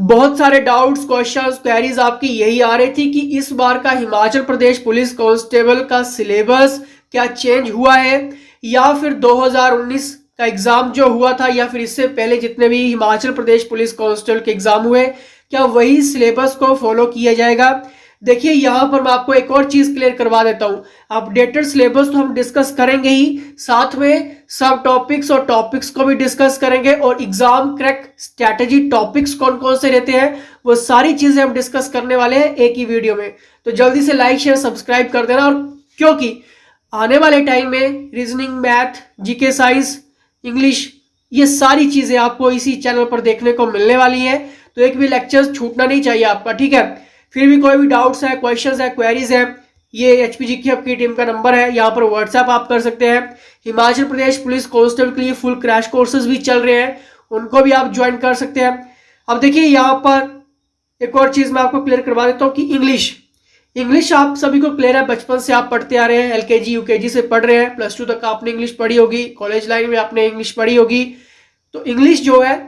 बहुत सारे doubts, questions, queries आपकी यही आ रही थी कि इस बार का हिमाचल प्रदेश पुलिस कांस्टेबल का सिलेबस क्या चेंज हुआ है, या फिर 2019 का एग्जाम जो हुआ था या फिर इससे पहले जितने भी हिमाचल प्रदेश पुलिस कांस्टेबल के एग्जाम हुए क्या वही सिलेबस को फॉलो किया जाएगा। देखिए यहां पर मैं आपको एक और चीज क्लियर करवा देता हूं। अपडेटेड सिलेबस तो हम डिस्कस करेंगे ही, साथ में सब टॉपिक्स और टॉपिक्स को भी डिस्कस करेंगे, और एग्जाम क्रैक स्ट्रैटेजी टॉपिक्स कौन कौन से रहते हैं वो सारी चीजें हम डिस्कस करने वाले हैं एक ही वीडियो में। तो जल्दी से लाइक शेयर सब्सक्राइब कर देना। और क्योंकि आने वाले टाइम में reasoning, math, GK, science, English, ये सारी चीजें आपको इसी चैनल पर देखने को मिलने वाली है, तो एक भी लेक्चर छूटना नहीं चाहिए आपका, ठीक है। फिर भी कोई भी डाउट्स है, क्वेश्चंस है, क्वेरीज है, ये एचपीजी की टीम का नंबर है, यहाँ पर व्हाट्सएप आप कर सकते हैं। हिमाचल प्रदेश पुलिस कांस्टेबल के लिए फुल क्रैश कोर्सेज भी चल रहे हैं, उनको भी आप ज्वाइन कर सकते हैं। अब देखिए यहाँ पर एक और चीज मैं आपको क्लियर करवा देता हूँ कि इंग्लिश आप सभी को क्लियर है, बचपन से आप पढ़ते आ रहे हैं, एलकेजी यूकेजी से पढ़ रहे हैं, +2 तक आपने इंग्लिश पढ़ी होगी, कॉलेज लाइन में आपने इंग्लिश पढ़ी होगी। तो इंग्लिश जो है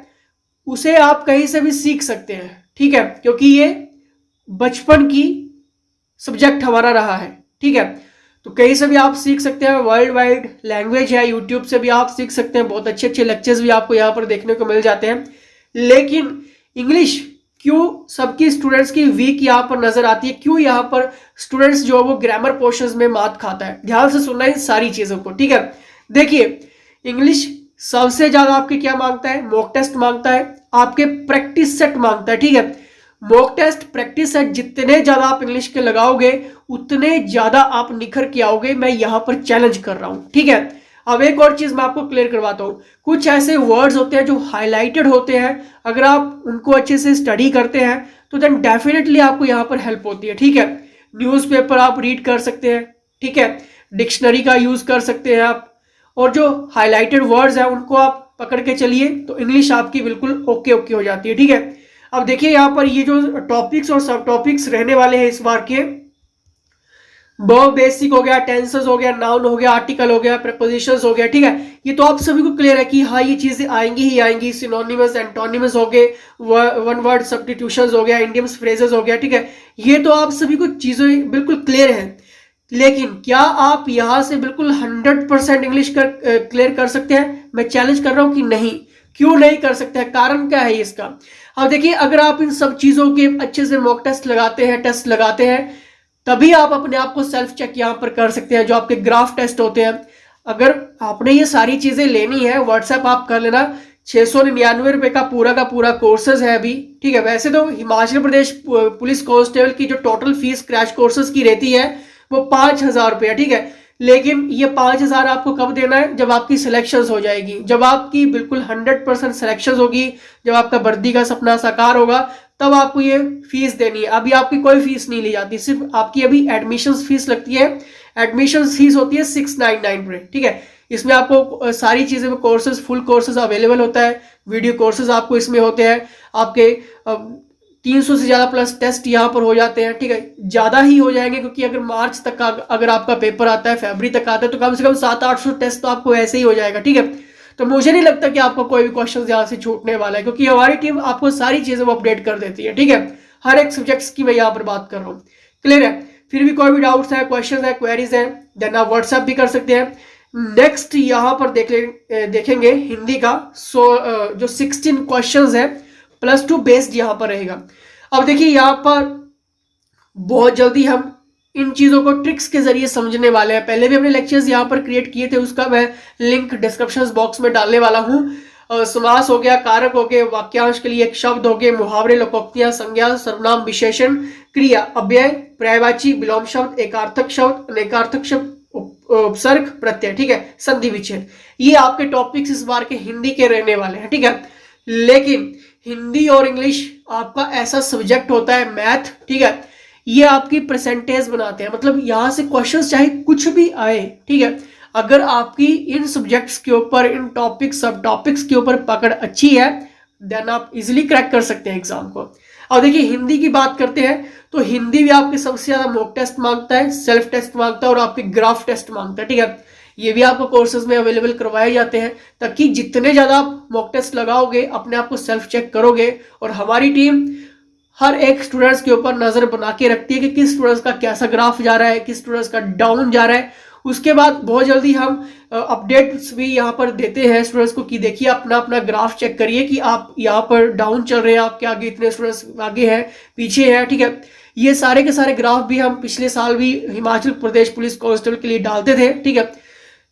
उसे आप कहीं से भी सीख सकते हैं, ठीक है, क्योंकि ये बचपन की सब्जेक्ट हमारा रहा है, ठीक है। तो कहीं से भी आप सीख सकते हैं, वर्ल्ड वाइड लैंग्वेज है, यूट्यूब से भी आप सीख सकते हैं, बहुत अच्छे अच्छे लेक्चर्स भी आपको यहाँ पर देखने को मिल जाते हैं। लेकिन इंग्लिश क्यों सबकी स्टूडेंट्स की वीक यहाँ पर नजर आती है, क्यों यहाँ पर स्टूडेंट्स जो वो ग्रामर पोर्शंस में मात खाता है, ध्यान से सुनना इन सारी चीजों को, ठीक है। देखिए इंग्लिश सबसे ज्यादा आपके क्या मांगता है, मॉक टेस्ट मांगता है, आपके प्रैक्टिस सेट मांगता है, ठीक है। मॉक टेस्ट, प्रैक्टिस सेट जितने ज्यादा आप इंग्लिश के लगाओगे उतने ज्यादा आप निखर के आओगे, मैं यहां पर चैलेंज कर रहा हूं, ठीक है। अब एक और चीज मैं आपको क्लियर करवाता हूं, कुछ ऐसे वर्ड्स होते हैं जो हाईलाइटेड होते हैं, अगर आप उनको अच्छे से स्टडी करते हैं तो देन डेफिनेटली आपको यहां पर हेल्प होती है, ठीक है। न्यूज़पेपर आप रीड कर सकते हैं, ठीक है, डिक्शनरी का यूज कर सकते हैं आप, और जो हाईलाइटेड वर्ड्स हैं उनको आप पकड़ के चलिए तो इंग्लिश आपकी बिल्कुल ओके ओके हो जाती है, ठीक है। अब देखिए यहाँ पर ये जो टॉपिक्स और सब टॉपिक्स रहने वाले हैं इस बार के, बहुत बेसिक हो गया, टेंसेस हो गया, नाउन हो गया, आर्टिकल हो गया, प्रीपोजिशंस हो गया, ठीक है। ये तो आप सभी को क्लियर है कि हाँ ये चीजें आएंगी ही आएंगी, सिनोनिमस, एंटोनिमस हो गए, वन वर्ड सब्स्टिट्यूशंस हो गया, इडियम्स, फ्रेजेस हो गया, ठीक है। ये तो आप सभी को चीजें बिल्कुल क्लियर है, लेकिन क्या आप यहां से बिल्कुल 100% इंग्लिश क्लियर कर सकते हैं? मैं चैलेंज कर रहा हूं कि नहीं। क्यों नहीं कर सकते हैं, कारण क्या है इसका? अब देखिए अगर आप इन सब चीजों के अच्छे से मॉक टेस्ट लगाते हैं तभी आप अपने आप को सेल्फ चेक यहां पर कर सकते हैं, जो आपके ग्राफ टेस्ट होते हैं। अगर आपने ये सारी चीजें लेनी है, व्हाट्सएप आप कर लेना, 699 का पूरा कोर्सेज है अभी, ठीक है। वैसे तो हिमाचल प्रदेश पुलिस कांस्टेबल की जो टोटल फीस क्रैश कोर्सेज की रहती है वो 5,000 रुपया, ठीक है। लेकिन ये 5,000 आपको कब देना है? जब आपकी सिलेक्शंस हो जाएगी, जब आपकी बिल्कुल 100% सिलेक्शंस होगी, जब आपका वर्दी का सपना साकार होगा, तब आपको ये फीस देनी है। अभी आपकी कोई फीस नहीं ली जाती, सिर्फ आपकी अभी एडमिशन फीस लगती है। एडमिशन फीस होती है 699 रुपये, ठीक है। इसमें आपको सारी चीजें में कोर्सेज, फुल कोर्सेज अवेलेबल होता है, वीडियो कोर्सेज आपको इसमें होते हैं, आपके 300 से ज्यादा प्लस टेस्ट यहाँ पर हो जाते हैं, ठीक है। ज्यादा ही हो जाएंगे क्योंकि अगर मार्च तक का अगर आपका पेपर आता है, फरवरी तक आता है, तो कम से कम 700-800 टेस्ट तो आपको ऐसे ही हो जाएगा, ठीक है। तो मुझे नहीं लगता कि आपको कोई भी क्वेश्चन यहाँ से छूटने वाला है, क्योंकि हमारी टीम आपको सारी चीजें अपडेट कर देती है, ठीक है। हर एक सब्जेक्ट्स की मैं यहाँ पर बात कर रहा हूँ, क्लियर है। फिर भी कोई भी डाउट्स है, क्वेश्चन है, क्वेरीज है, देन आप व्हाट्सएप भी कर सकते हैं। नेक्स्ट यहाँ पर देखेंगे हिंदी का जो 16 क्वेश्चन है +2 बेस्ड यहाँ पर रहेगा। अब देखिए यहाँ पर बहुत जल्दी हम इन चीजों को ट्रिक्स के जरिए समझने वाले हैं। पहले भी हमने लेक्चर्स यहाँ पर क्रिएट किए थे, उसका मैं लिंक डिस्क्रिप्शन बॉक्स में डालने वाला हूँ। समास हो गया, कारक हो गए, वाक्यांश के लिए एक शब्द हो गए, मुहावरे, लोकोक्तियां, संज्ञा, सर्वनाम, विशेषण, क्रिया, अव्यय, पर्यायवाची, विलोम शब्द, एकार्थक शब्द, अनेकार्थक शब्द, उपसर्ग, प्रत्यय, ठीक है, संधि विच्छेद, ये आपके टॉपिक्स इस बार के हिंदी के रहने वाले हैं, ठीक है। लेकिन हिंदी और इंग्लिश आपका ऐसा सब्जेक्ट होता है, मैथ, ठीक है, ये आपकी परसेंटेज बनाते हैं, मतलब यहां से क्वेश्चंस चाहे कुछ भी आए, ठीक है, अगर आपकी इन सब्जेक्ट्स के ऊपर, इन टॉपिक्स, सब टॉपिक्स के ऊपर पकड़ अच्छी है, देन आप इजीली क्रैक कर सकते हैं एग्जाम को। और देखिए हिंदी की बात करते हैं तो हिंदी भी आपके सबसे ज्यादा मॉक टेस्ट मांगता है, सेल्फ टेस्ट मांगता है और आपके ग्राफ टेस्ट मांगता है, ठीक है। ये भी आपको कोर्सेज में अवेलेबल करवाए जाते हैं, ताकि जितने ज़्यादा आप मॉक टेस्ट लगाओगे, अपने आप को सेल्फ चेक करोगे, और हमारी टीम हर एक स्टूडेंट्स के ऊपर नज़र बना के रखती है कि किस स्टूडेंट्स का कैसा ग्राफ जा रहा है, किस स्टूडेंट्स का डाउन जा रहा है। उसके बाद बहुत जल्दी हम अपडेट्स भी यहाँ पर देते हैं स्टूडेंट्स को कि देखिए अपना अपना ग्राफ चेक करिए कि आप यहाँ पर डाउन चल रहे हैं, आपके आगे इतने स्टूडेंट्स आगे हैं, पीछे हैं, ठीक है। ये सारे के सारे ग्राफ भी हम पिछले साल भी हिमाचल प्रदेश पुलिस कांस्टेबल के लिए डालते थे, ठीक है।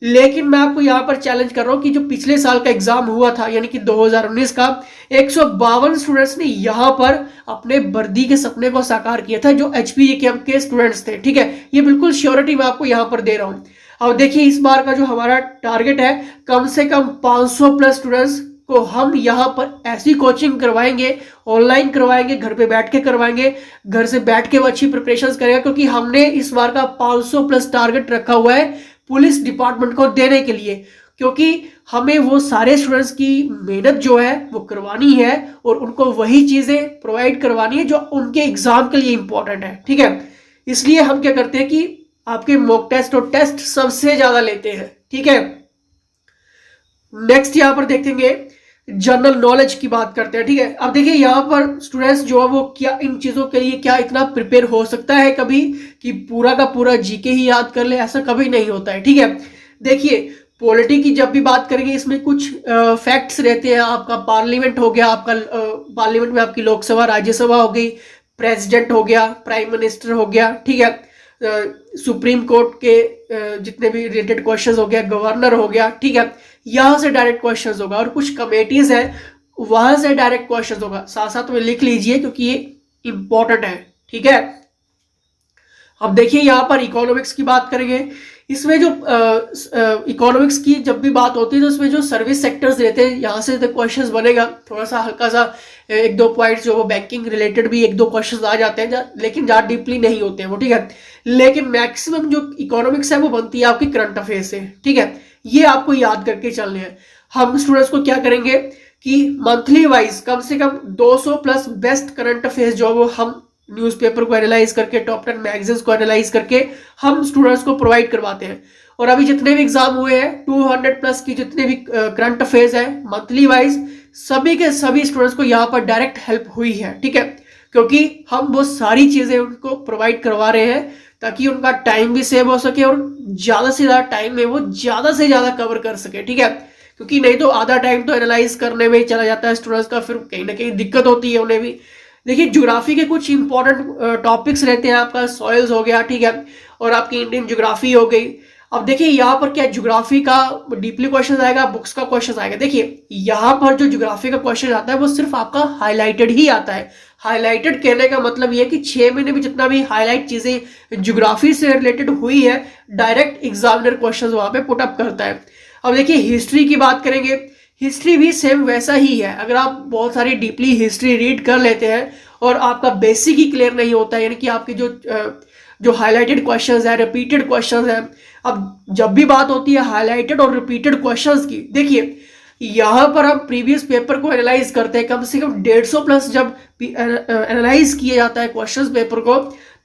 लेकिन मैं आपको यहाँ पर चैलेंज कर रहा हूँ कि जो पिछले साल का एग्जाम हुआ था, यानी कि 2019 का, 152 स्टूडेंट्स ने यहाँ पर अपने वर्दी के सपने को साकार किया था, जो HPE के स्टूडेंट्स थे, ठीक है। ये बिल्कुल श्योरिटी मैं आपको यहाँ पर दे रहा हूँ। अब देखिए इस बार का जो हमारा टारगेट है, कम से कम 500 प्लस स्टूडेंट्स को हम यहाँ पर ऐसी कोचिंग करवाएंगे, ऑनलाइन करवाएंगे, घर पे बैठ के करवाएंगे, घर से बैठ के वो अच्छी प्रिपरेशंस करेगा, क्योंकि हमने इस बार का 500 प्लस टारगेट रखा हुआ है पुलिस डिपार्टमेंट को देने के लिए, क्योंकि हमें वो सारे स्टूडेंट्स की मेहनत जो है वो करवानी है, और उनको वही चीज़ें प्रोवाइड करवानी है जो उनके एग्जाम के लिए इंपॉर्टेंट है, ठीक है। इसलिए हम क्या करते हैं कि आपके मॉक टेस्ट और टेस्ट सबसे ज़्यादा लेते हैं, ठीक है। नेक्स्ट यहाँ पर देखेंगे जनरल नॉलेज की बात करते हैं, ठीक है। अब देखिए यहाँ पर स्टूडेंट्स जो है वो क्या इन चीज़ों के लिए क्या इतना प्रिपेयर हो सकता है कभी कि पूरा का पूरा जीके ही याद कर ले, ऐसा कभी नहीं होता है, ठीक है। देखिए पॉलिटी की जब भी बात करेंगे, इसमें कुछ फैक्ट्स रहते हैं। आपका पार्लियामेंट हो गया, आपका पार्लियामेंट में आपकी लोकसभा राज्यसभा हो गई, प्रेसिडेंट हो गया, प्राइम मिनिस्टर हो गया, ठीक है, सुप्रीम कोर्ट के जितने भी रिलेटेड क्वेश्चंस हो गया, गवर्नर हो गया, ठीक है, यहाँ से डायरेक्ट क्वेश्चंस होगा, और कुछ कमेटीज है वहां से डायरेक्ट क्वेश्चंस होगा। साथ साथ में लिख लीजिए क्योंकि ये इंपॉर्टेंट है, ठीक है। अब देखिए यहाँ पर इकोनॉमिक्स की बात करेंगे। इसमें जो इकोनॉमिक्स की जब भी बात होती है तो इसमें जो सर्विस सेक्टर्स रहते हैं, यहाँ से क्वेश्चंस बनेगा। थोड़ा सा हल्का सा एक दो पॉइंट्स जो वो बैंकिंग रिलेटेड भी एक दो क्वेश्चंस आ जाते हैं, लेकिन ज़्यादा डीपली नहीं होते हैं वो, ठीक है। लेकिन मैक्सिमम जो इकोनॉमिक्स है वो बनती है आपकी करंट अफेयर से, ठीक है। ये आपको याद करके चलने हैं। हम स्टूडेंट्स को क्या करेंगे कि मंथली वाइज कम से कम 200 प्लस बेस्ट करंट अफेयर्स जो वो हम न्यूज़पेपर को एनालाइज करके, टॉप 10 मैगजीन्स को एनालाइज करके हम स्टूडेंट्स को प्रोवाइड करवाते हैं। और अभी जितने भी एग्जाम हुए हैं 200 प्लस की जितने भी करंट अफेयर्स है मंथली वाइज, सभी के सभी स्टूडेंट्स को यहाँ पर डायरेक्ट हेल्प हुई है, ठीक है। क्योंकि हम वो सारी चीज़ें उनको प्रोवाइड करवा रहे हैं ताकि उनका टाइम भी सेव हो सके और ज़्यादा से ज़्यादा टाइम में वो ज़्यादा से ज़्यादा कवर कर सके, ठीक है। क्योंकि नहीं तो आधा टाइम तो एनालाइज करने में ही चला जाता है स्टूडेंट्स का, फिर कहीं ना कहीं दिक्कत होती है उन्हें भी। देखिए ज्योग्राफी के कुछ इंपॉर्टेंट टॉपिक्स रहते हैं, आपका सॉइल्स हो गया, ठीक है, और आपकी इंडियन ज्योग्राफी हो गई। अब देखिए यहाँ पर क्या ज्योग्राफी का डीपली क्वेश्चन आएगा, बुक्स का क्वेश्चन आएगा। देखिए यहाँ पर जो ज्योग्राफी का क्वेश्चन आता है वो सिर्फ आपका हाईलाइटेड ही आता है। हाईलाइटेड कहने का मतलब ये कि 6 महीने में जितना भी हाईलाइट चीजें ज्योग्राफी से रिलेटेड हुई है, डायरेक्ट एग्जामिनर क्वेश्चन वहां पे पुट अप करता है। अब देखिए हिस्ट्री की बात करेंगे, हिस्ट्री भी सेम वैसा ही है। अगर आप बहुत सारी डीपली हिस्ट्री रीड कर लेते हैं और आपका बेसिक ही क्लियर नहीं होता है, यानी कि आपकी जो हाईलाइटेड क्वेश्चंस है, रिपीटेड क्वेश्चंस है। अब जब भी बात होती है हाईलाइटेड और रिपीटेड क्वेश्चंस की, देखिए यहाँ पर हम प्रीवियस पेपर को एनालाइज करते हैं, कम से कम 150 प्लस जब एनालाइज किया जाता है क्वेश्चंस पेपर को,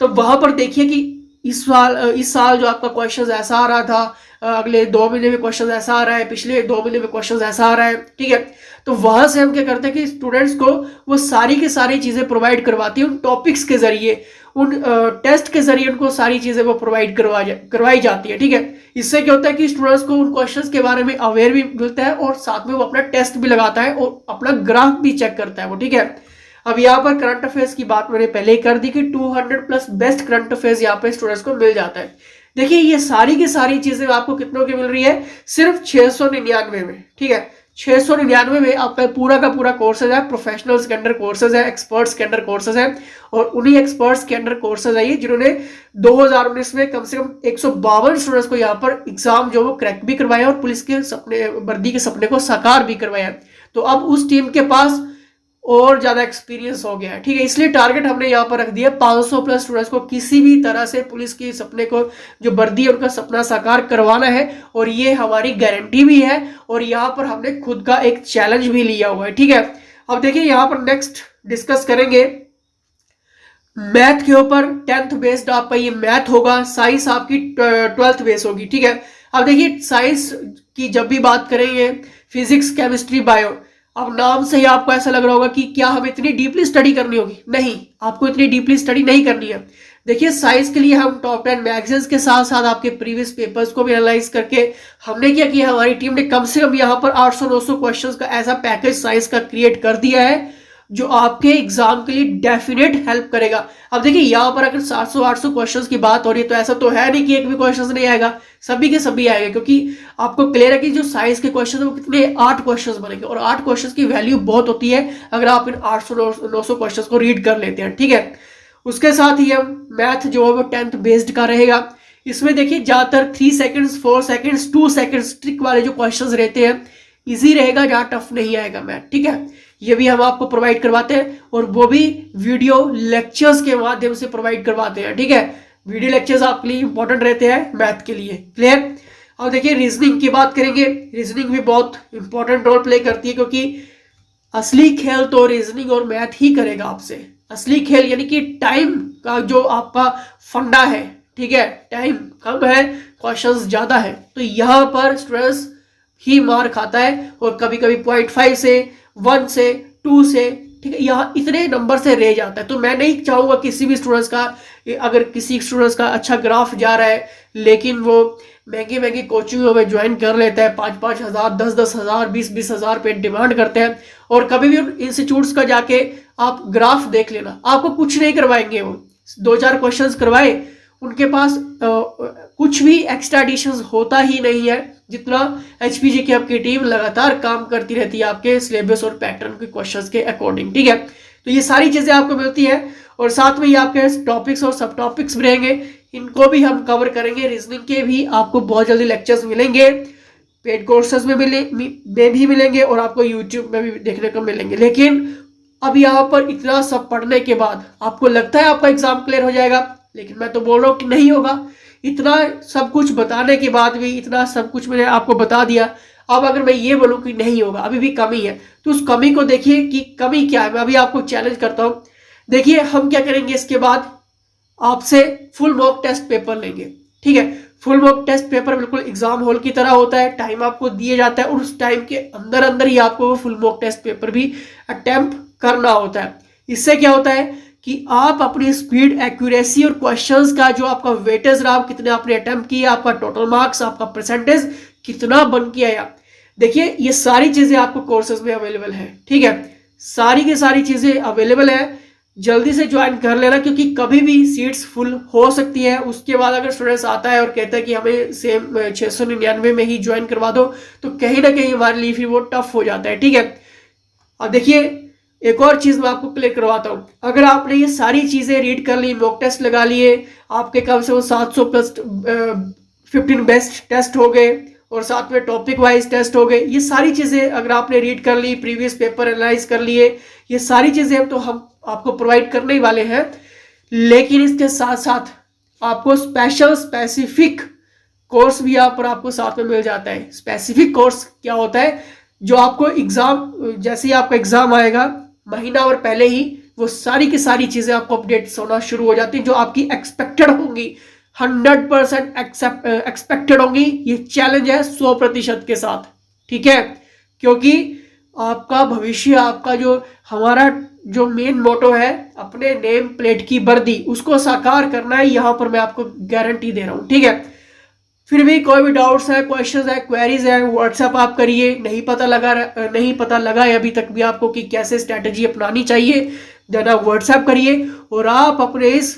तो वहां पर देखिए कि इस साल जो आपका क्वेश्चन ऐसा आ रहा था, अगले 2 महीने में क्वेश्चन ऐसा आ रहा है, पिछले 2 महीने में क्वेश्चन ऐसा आ रहा है, ठीक है। तो वहां से हम क्या करते हैं कि स्टूडेंट्स को वो सारी की सारी चीजें प्रोवाइड करवाती है, उन टॉपिक्स के जरिए, उन टेस्ट के जरिए उनको सारी चीजें वो प्रोवाइड करवाई जाती है, ठीक है। इससे क्या होता है कि स्टूडेंट्स को उन क्वेश्चंस के बारे में अवेयर भी मिलता है और साथ में वो अपना टेस्ट भी लगाता है और अपना ग्राफ भी चेक करता है वो, ठीक है। अब यहाँ पर करंट अफेयर्स की बात मैंने पहले ही कर दी कि 200 प्लस बेस्ट करंट अफेयर्स यहाँ पे स्टूडेंट्स को मिल जाता है। देखिए ये सारी की सारी चीजें आपको कितनों की मिल रही है, सिर्फ 699 में, ठीक है। 699 में आपका पूरा का पूरा कोर्सेज है, प्रोफेशनल्स के अंडर कोर्सेज है, एक्सपर्ट्स के अंडर कोर्सेज है, और उन्हीं एक्सपर्ट्स के अंडर कोर्सेज है ये जिन्होंने 2019 में कम से कम 152 स्टूडेंट्स को यहाँ पर एग्जाम जो वो क्रैक भी करवाया और पुलिस के सपने, वर्दी के सपने को साकार भी करवाया। तो अब उस टीम के पास और ज्यादा एक्सपीरियंस हो गया है, ठीक है। इसलिए टारगेट हमने यहाँ पर रख दिया 500 प्लस स्टूडेंट्स को किसी भी तरह से पुलिस के सपने को, जो वर्दी है उनका सपना साकार करवाना है, और ये हमारी गारंटी भी है और यहाँ पर हमने खुद का एक चैलेंज भी लिया हुआ है, ठीक है। अब देखिए यहाँ पर नेक्स्ट डिस्कस करेंगे मैथ के ऊपर। 10th बेस्ड आपका ये मैथ होगा, साइंस आपकी 12th बेस होगी, ठीक है। अब देखिए साइंस की जब भी बात करेंगे, फिजिक्स, केमिस्ट्री, बायो, अब नाम से ही आपको ऐसा लग रहा होगा कि क्या हमें इतनी डीपली स्टडी करनी होगी। नहीं, आपको इतनी डीपली स्टडी नहीं करनी है। देखिए साइंस के लिए हम टॉप 10 मैगजीन्स के साथ साथ आपके प्रीवियस पेपर्स को भी एनालाइज करके हमने क्या किया, हमारी टीम ने कम से कम यहाँ पर 800-900 क्वेश्चंस का ऐसा पैकेज साइंस का क्रिएट कर दिया है जो आपके एग्जाम के लिए डेफिनेट हेल्प करेगा। अब देखिए यहाँ पर अगर 700-800 क्वेश्चंस की बात हो रही है तो ऐसा तो है नहीं कि एक भी क्वेश्चंस नहीं आएगा, सभी के सभी आएंगे, क्योंकि आपको क्लियर है कि जो साइंस के क्वेश्चन है वो कितने 8 क्वेश्चंस बनेंगे और 8 क्वेश्चंस की वैल्यू बहुत होती है अगर आप इन 800-900 क्वेश्चंस को रीड कर लेते हैं। ठीक है, उसके साथ ही हम मैथ जो है वो 10th बेस्ड का रहेगा। इसमें देखिए ज्यादातर 3 सेकंड्स, 4 सेकंड्स, 2 सेकंड्स ट्रिक वाले जो क्वेश्चंस रहते हैं, इजी रहेगा, जहाँ टफ नहीं आएगा मैथ। ठीक है, ये भी हम आपको प्रोवाइड करवाते हैं और वो भी वीडियो लेक्चर्स के माध्यम से प्रोवाइड करवाते हैं। ठीक है, वीडियो लेक्चर्स आपके लिए इंपॉर्टेंट रहते हैं मैथ के लिए। क्लियर। अब देखिए रीजनिंग की बात करेंगे, रीजनिंग भी बहुत इंपॉर्टेंट रोल प्ले करती है, क्योंकि असली खेल तो रीजनिंग और मैथ ही करेगा आपसे। असली खेल यानी कि टाइम का जो आपका फंडा है, ठीक है, टाइम कम है, क्वेश्चंस ज्यादा है, तो यहाँ पर स्टूडेंट्स ही मार खाता है और कभी कभी 0.5 से 1 से 2 से, ठीक है, यहाँ इतने नंबर से रह जाता है। तो मैं नहीं चाहूंगा किसी भी स्टूडेंट्स का, अगर किसी स्टूडेंट्स का अच्छा ग्राफ जा रहा है लेकिन वो महंगी महंगी कोचिंगों में ज्वाइन कर लेता है, 5-5 हज़ार, 10-10 हज़ार, 20-20 हज़ार पे डिमांड करते हैं, और कभी भी उन इंस्टीट्यूट्स का जाके आप ग्राफ देख लेना, आपको कुछ नहीं करवाएंगे। वो 2-4 क्वेश्चंस करवाए, उनके पास कुछ भी एक्स्ट्रा एडिशंस होता ही नहीं है, जितना एचपीजी की आपकी टीम लगातार काम करती रहती है आपके सिलेबस और पैटर्न के क्वेश्चंस के अकॉर्डिंग। ठीक है, तो ये सारी चीजें आपको मिलती है और साथ में ये आपके टॉपिक्स और सब टॉपिक्स भी रहेंगे, इनको भी हम कवर करेंगे। रीजनिंग के भी आपको बहुत जल्दी लेक्चर्स मिलेंगे, पेड कोर्सेज में भी मिलेंगे और आपको यूट्यूब में भी देखने को मिलेंगे। लेकिन अब यहाँ पर इतना सब पढ़ने के बाद आपको लगता है आपका एग्जाम क्लियर हो जाएगा, लेकिन मैं तो बोल रहा हूँ कि नहीं होगा। इतना सब कुछ बताने के बाद भी, इतना सब कुछ मैंने आपको बता दिया, अब अगर मैं ये बोलूँ कि नहीं होगा, अभी भी कमी है, तो उस कमी को देखिए कि कमी क्या है। मैं अभी आपको चैलेंज करता हूँ, देखिए हम क्या करेंगे, इसके बाद आपसे फुल मॉक टेस्ट पेपर लेंगे। ठीक है, फुल मॉक टेस्ट पेपर बिल्कुल एग्जाम हॉल की तरह होता है, टाइम आपको दिया जाता है और उस टाइम के अंदर अंदर ही आपको वो फुल मॉक टेस्ट पेपर भी अटेम्प्ट करना होता है। इससे क्या होता है कि आप अपनी स्पीड, एक्यूरेसी और क्वेश्चंस का जो आपका वेटेज रहा, कितने आपने अटेम्प्ट किया, आपका टोटल मार्क्स, आपका परसेंटेज कितना बन के आया, देखिए ये सारी चीजें आपको कोर्सेज में अवेलेबल है। ठीक है, सारी की सारी चीजें अवेलेबल है, जल्दी से ज्वाइन कर लेना, क्योंकि कभी भी सीट्स फुल हो सकती है। उसके बाद अगर स्टूडेंट्स आता है और कहता है कि हमें सेम 699 में ही ज्वाइन करवा दो, तो कहीं ना कहीं हमारे लिए फिर वो टफ हो जाता है। ठीक है, अब देखिए एक और चीज मैं आपको क्लियर करवाता हूँ, अगर आपने ये सारी चीजें रीड कर ली, मॉक टेस्ट लगा लिए, आपके कम से कम 700 प्लस 15 बेस्ट टेस्ट हो गए और साथ में टॉपिक वाइज टेस्ट हो गए, ये सारी चीजें अगर आपने रीड कर ली, प्रीवियस पेपर एनालाइज कर लिए, ये सारी चीजें तो हम आपको प्रोवाइड करने ही वाले हैं। लेकिन इसके साथ साथ आपको स्पेसिफिक कोर्स भी यहाँ पर आपको साथ में मिल जाता है। स्पेसिफिक कोर्स क्या होता है, जो आपको एग्जाम, जैसे ही आपका एग्जाम आएगा महीना और पहले ही वो सारी की सारी चीजें आपको अपडेट्स होना शुरू हो जाती है, जो आपकी एक्सपेक्टेड होंगी, 100% एक्सपेक्टेड होंगी। ये चैलेंज है 100% के साथ। ठीक है, क्योंकि आपका भविष्य, आपका जो हमारा जो मेन मोटो है, अपने नेम प्लेट की वर्दी, उसको साकार करना है, यहाँ पर मैं आपको गारंटी दे रहा हूँ। ठीक है, फिर भी कोई भी डाउट्स है, क्वेश्चंस है, क्वेरीज है, व्हाट्सएप आप करिए। नहीं पता लगा है अभी तक भी आपको कि कैसे स्ट्रैटेजी अपनानी चाहिए, देन आप व्हाट्सएप करिए और आप अपने इस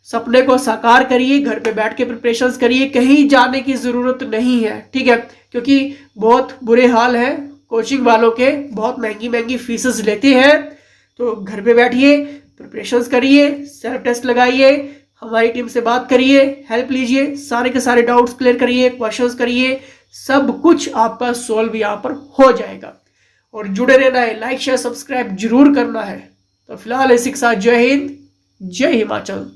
सपने को साकार करिए। घर पे बैठ के प्रिपरेशंस करिए, कहीं जाने की जरूरत नहीं है। ठीक है, क्योंकि बहुत बुरे हाल है कोचिंग वालों के, बहुत महंगी महंगी फीसेस लेते हैं। तो घर पे बैठिए, प्रिपरेशंस करिए, सेल्फ टेस्ट लगाइए, हमारी टीम से बात करिए, हेल्प लीजिए, सारे के सारे डाउट्स क्लियर करिए, क्वेश्चंस करिए, सब कुछ आपका सॉल्व यहाँ पर हो जाएगा। और जुड़े रहना है, लाइक शेयर सब्सक्राइब जरूर करना है। तो फिलहाल इसी के साथ जय हिंद, जय हिमाचल।